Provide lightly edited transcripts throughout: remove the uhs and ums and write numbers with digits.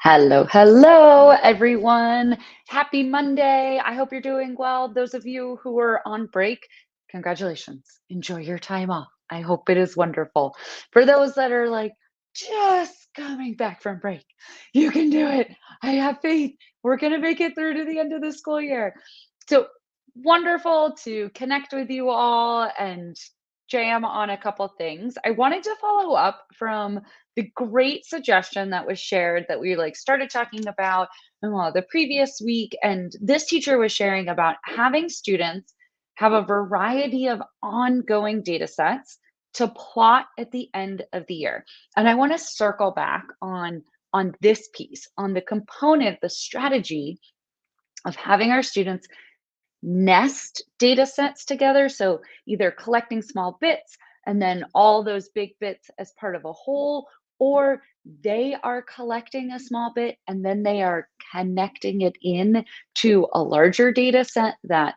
Hello, hello, everyone. Happy Monday. I hope you're doing well. Those of you who are on break, congratulations. Enjoy your time off. I hope it is wonderful. For those that are like just coming back from break, you can do it. I have faith. We're going to make it through to the end of the school year. So wonderful to connect with you all and jam on a couple things. I wanted to follow up from the great suggestion that was shared that we started talking about the previous week, and this teacher was sharing about having students have a variety of ongoing data sets to plot at the end of the year. And I want to circle back on this piece, on the component, the strategy of having our students nest data sets together. So either collecting small bits and then all those big bits as part of a whole, or they are collecting a small bit and then they are connecting it in to a larger data set that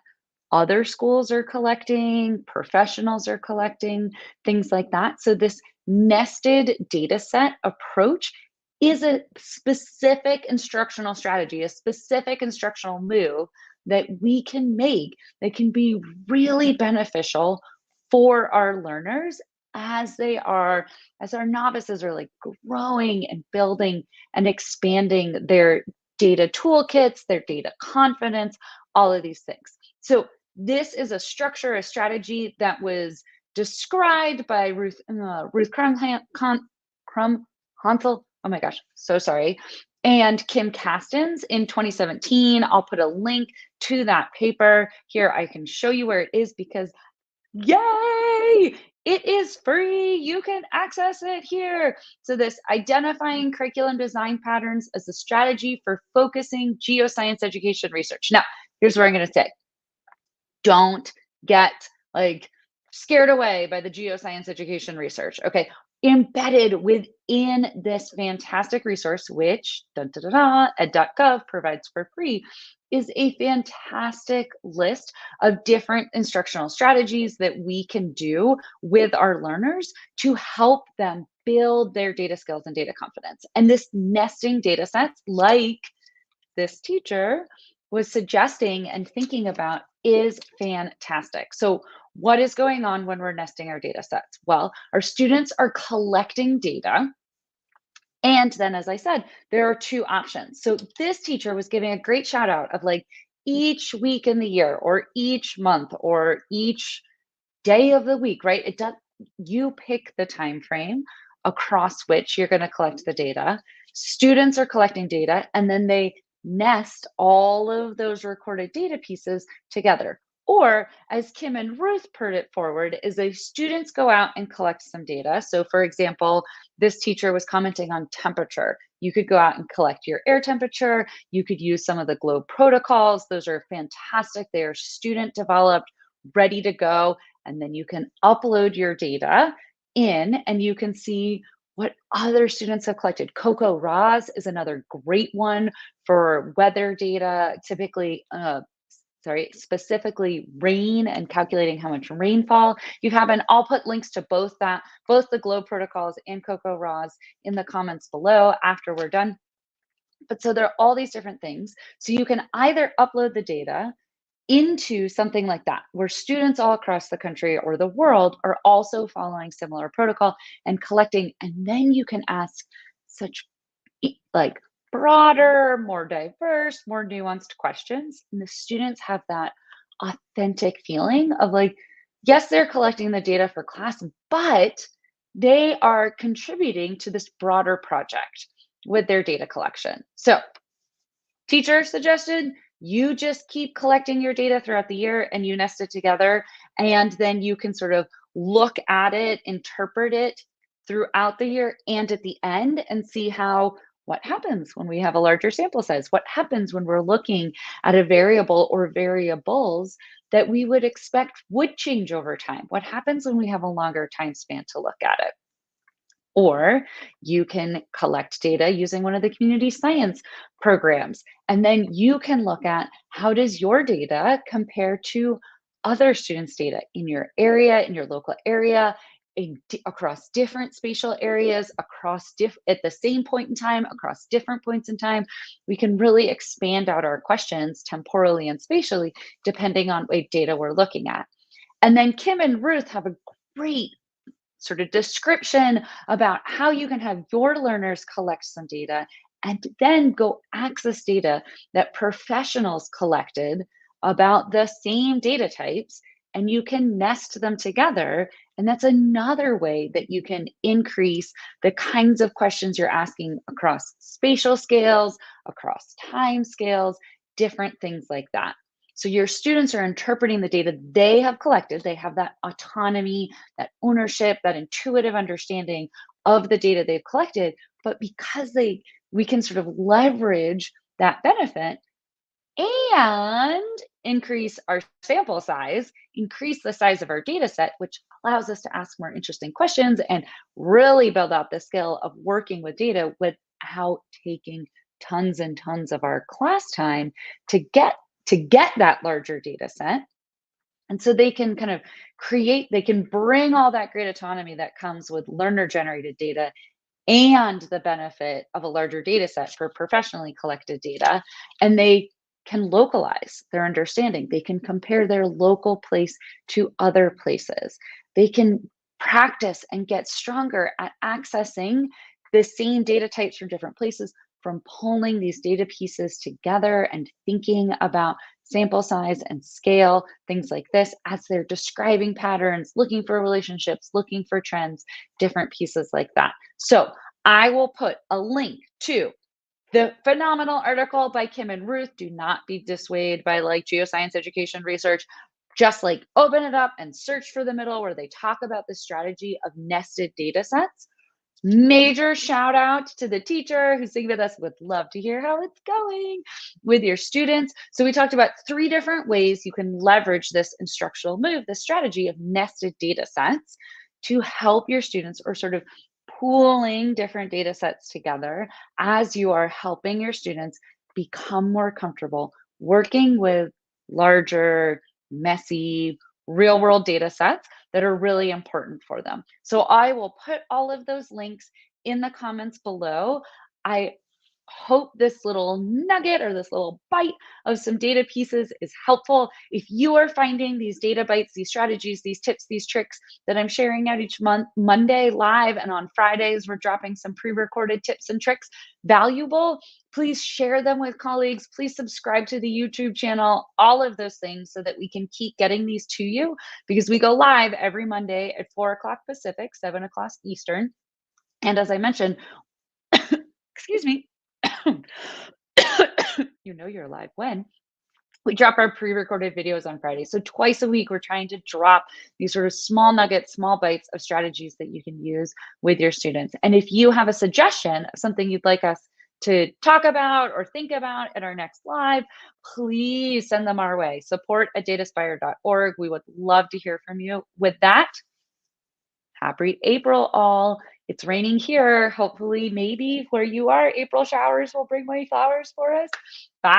other schools are collecting, professionals are collecting, things like that. So this nested data set approach is a specific instructional strategy, a specific instructional move that we can make that can be really beneficial for our learners as our novices are growing and building and expanding their data toolkits, their data confidence, all of these things. So this is a structure, a strategy that was described by Ruth Crum Hansel. Oh my gosh, so sorry. And Kim Castens in 2017. I'll put a link to that paper here. I can show you where it is because yay! It is free. You can access it here. So this identifying curriculum design patterns as a strategy for focusing geoscience education research. Now, here's what I'm going to say. Don't get scared away by the geoscience education research. Okay. Embedded within this fantastic resource, which ed.gov provides for free, is a fantastic list of different instructional strategies that we can do with our learners to help them build their data skills and data confidence. And this nesting data sets, like this teacher was suggesting and thinking about, is fantastic. So what is going on when we're nesting our data sets? Well, our students are collecting data. And then, as I said, there are two options. So this teacher was giving a great shout out of each week in the year or each month or each day of the week, right? It does, you pick the time frame across which you're going to collect the data. Students are collecting data and then they nest all of those recorded data pieces together. Or, as Kim and Ruth put it forward, is students go out and collect some data. So, for example, this teacher was commenting on temperature. You could go out and collect your air temperature. You could use some of the globe protocols. Those are fantastic. They are student developed, ready to go. And then you can upload your data in and you can see what other students have collected. Coco Roz is another great one for weather data, specifically rain and calculating how much rainfall you have. And I'll put links to both the globe protocols and Coco Roz in the comments below after we're done. But so there are all these different things. So you can either upload the data into something like that, where students all across the country or the world are also following similar protocol and collecting. And then you can ask such broader, more diverse, more nuanced questions. And the students have that authentic feeling of yes, they're collecting the data for class, but they are contributing to this broader project with their data collection. So teacher suggested you just keep collecting your data throughout the year and you nest it together. And then you can sort of look at it, interpret it throughout the year and at the end and see what happens when we have a larger sample size? What happens when we're looking at a variable or variables that we would expect would change over time? What happens when we have a longer time span to look at it? Or you can collect data using one of the community science programs. And then you can look at how does your data compare to other students' data in your area, in your local area, across different spatial areas, at the same point in time, across different points in time. We can really expand out our questions temporally and spatially, depending on what data we're looking at. And then Kim and Ruth have a great sort of description about how you can have your learners collect some data and then go access data that professionals collected about the same data types, and you can nest them together. And that's another way that you can increase the kinds of questions you're asking across spatial scales, across time scales, different things like that. So your students are interpreting the data they have collected. They have that autonomy, that ownership, that intuitive understanding of the data they've collected. But because we can sort of leverage that benefit and increase our sample size, increase the size of our data set, which allows us to ask more interesting questions and really build out the skill of working with data without taking tons and tons of our class time to get that larger data set. And so they can kind of they can bring all that great autonomy that comes with learner generated data and the benefit of a larger data set for professionally collected data. And they can localize their understanding. They can compare their local place to other places. They can practice and get stronger at accessing the same data types from different places, from pulling these data pieces together and thinking about sample size and scale, things like this, as they're describing patterns, looking for relationships, looking for trends, different pieces like that. So I will put a link to the phenomenal article by Kim and Ruth. Do not be dissuaded by like geoscience education research. Just like open it up and search for the middle where they talk about the strategy of nested data sets. Major shout out to the teacher who's singing with us. Would love to hear how it's going with your students. So we talked about 3 different ways you can leverage this instructional move, the strategy of nested data sets, to help your students, or sort of pooling different data sets together as you are helping your students become more comfortable working with larger, messy, real world data sets that are really important for them. So I will put all of those links in the comments below. I hope this little nugget or this little bite of some data pieces is helpful. If you are finding these data bites, these strategies, these tips, these tricks that I'm sharing out each month, Monday live, and on Fridays, we're dropping some pre-recorded tips and tricks, valuable, please share them with colleagues. Please subscribe to the YouTube channel, all of those things, so that we can keep getting these to you, because we go live every Monday at 4 o'clock Pacific, 7 o'clock Eastern. And as I mentioned, excuse me, you know you're live when we drop our pre-recorded videos on Friday. So twice a week, we're trying to drop these sort of small nuggets, small bites of strategies that you can use with your students. And if you have a suggestion of something you'd like us to talk about or think about at our next live, please send them our way. support@dataspire.org. We would love to hear from you. With that, happy April all. It's raining here. Hopefully, maybe where you are, April showers will bring away flowers for us. Bye.